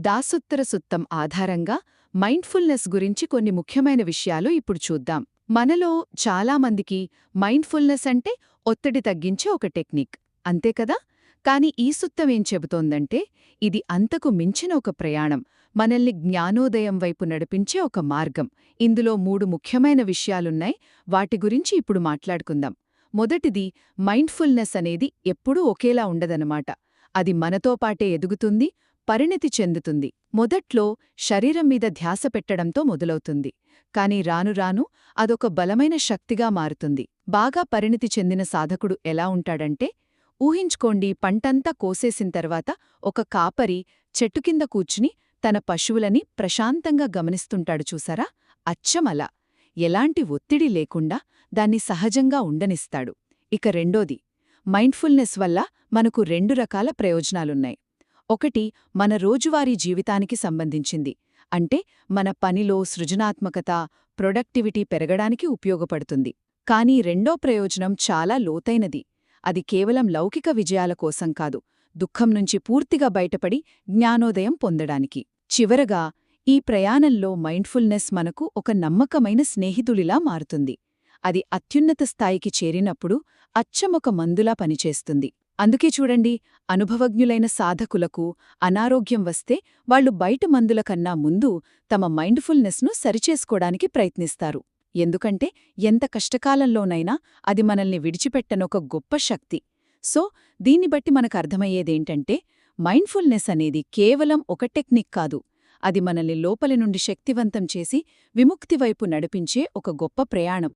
దాసోత్తర సుత్తం ఆధారంగా మైండ్ఫుల్నెస్ గురించి కొన్ని ముఖ్యమైన విషయాలు ఇప్పుడు చూద్దాం. మనలో చాలామందికి మైండ్ఫుల్నెస్ అంటే ఒత్తిడి తగ్గించే ఒక టెక్నిక్, అంతే కదా? కాని ఈ సుత్తం ఏం చెబుతోందంటే ఇది అంతకు మించిన ఒక ప్రయాణం, మనల్ని జ్ఞానోదయం వైపు నడిపించే ఒక మార్గం. ఇందులో 3 ముఖ్యమైన విషయాలున్నాయి, వాటి గురించి ఇప్పుడు మాట్లాడుకుందాం. మొదటిది, మైండ్ఫుల్నెస్ అనేది ఎప్పుడూ ఒకేలా ఉండదన్నమాట. అది మనతో పాటే ఎదుగుతుంది, పరిణతి చెందుతుంది. మొదట్లో శరీరం మీద ధ్యాస పెట్టడంతో మొదలవుతుంది, కాని రాను రాను అదొక బలమైన శక్తిగా మారుతుంది. బాగా పరిణతి చెందిన సాధకుడు ఎలా ఉంటాడంటే, ఊహించుకోండి, పంటంతా కోసేసిన తర్వాత ఒక కాపరి చెట్టు కింద కూర్చుని తన పశువులని ప్రశాంతంగా గమనిస్తుంటాడు చూసారా? అచ్చమలా, ఎలాంటి ఒత్తిడి లేకుండా దాన్ని సహజంగా ఉండనిస్తాడు. ఇక రెండోది, మైండ్ఫుల్నెస్ వల్ల మనకు 2 రకాల ప్రయోజనాలున్నాయి. ఒకటి మన రోజువారీ జీవితానికి సంబంధించింది, అంటే మన పనిలో సృజనాత్మకత, ప్రొడక్టివిటీ పెరగడానికి ఉపయోగపడుతుంది. కానీ రెండో ప్రయోజనం చాలా లోతైనది. అది కేవలం లౌకిక విజయాల కోసం కాదు, దుఃఖం నుంచి పూర్తిగా బయటపడి జ్ఞానోదయం పొందడానికి. చివరగా, ఈ ప్రయాణంలో మైండ్ఫుల్నెస్ మనకు ఒక నమ్మకమైన స్నేహితుడిలా మారుతుంది. అది అత్యున్నత స్థాయికి చేరినప్పుడు అచ్చమొక మందులా పనిచేస్తుంది. అందుకే చూడండి, అనుభవజ్ఞులైన సాధకులకు అనారోగ్యం వస్తే వాళ్లు బయట మందుల కన్నా ముందు తమ మైండ్ఫుల్నెస్ను సరిచేసుకోవడానికి ప్రయత్నిస్తారు. ఎందుకంటే ఎంత కష్టకాలంలోనైనా అది మనల్ని విడిచిపెట్టనొక గొప్ప శక్తి. సో, దీన్ని బట్టి మనకర్థమయ్యేదేంటంటే, మైండ్ఫుల్నెస్ అనేది కేవలం ఒక టెక్నిక్ కాదు, అది మనల్ని లోపలి నుండి శక్తివంతం చేసి విముక్తి వైపు నడిపించే ఒక గొప్ప ప్రయాణం.